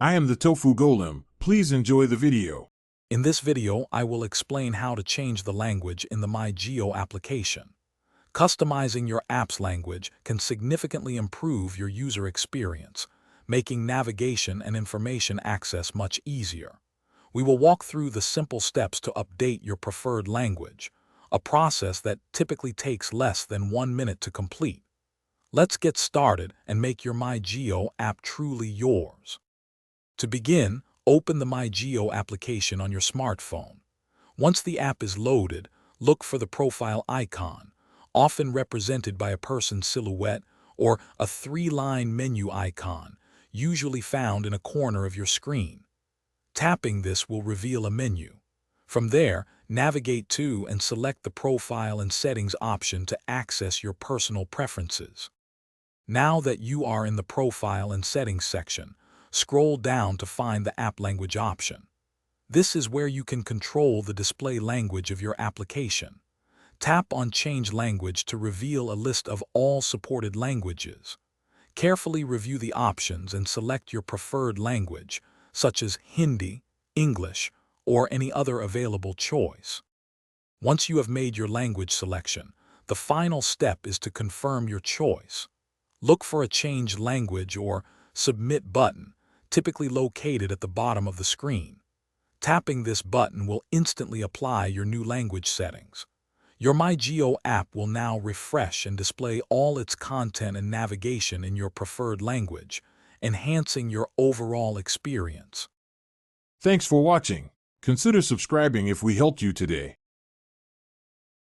I am the Tofu Golem. Please enjoy the video. In this video, I will explain how to change the language in the MyGeo application. Customizing your app's language can significantly improve your user experience, making navigation and information access much easier. We will walk through the simple steps to update your preferred language, a process that typically takes less than 1 minute to complete. Let's get started and make your MyGeo app truly yours. To begin, open the MyGeo application on your smartphone. Once the app is loaded, look for the profile icon, often represented by a person's silhouette or a 3-line menu icon, usually found in a corner of your screen. Tapping this will reveal a menu. From there, navigate to and select the Profile and Settings option to access your personal preferences. Now that you are in the Profile and Settings section, scroll down to find the App Language option. This is where you can control the display language of your application. Tap on Change Language to reveal a list of all supported languages. Carefully review the options and select your preferred language, such as Hindi, English, or any other available choice. Once you have made your language selection, the final step is to confirm your choice. Look for a Change Language or Submit button, typically located at the bottom of the screen. Tapping this button will instantly apply your new language settings. Your MyGeo app will now refresh and display all its content and navigation in your preferred language, enhancing your overall experience. Thanks for watching. Consider subscribing if we helped you today.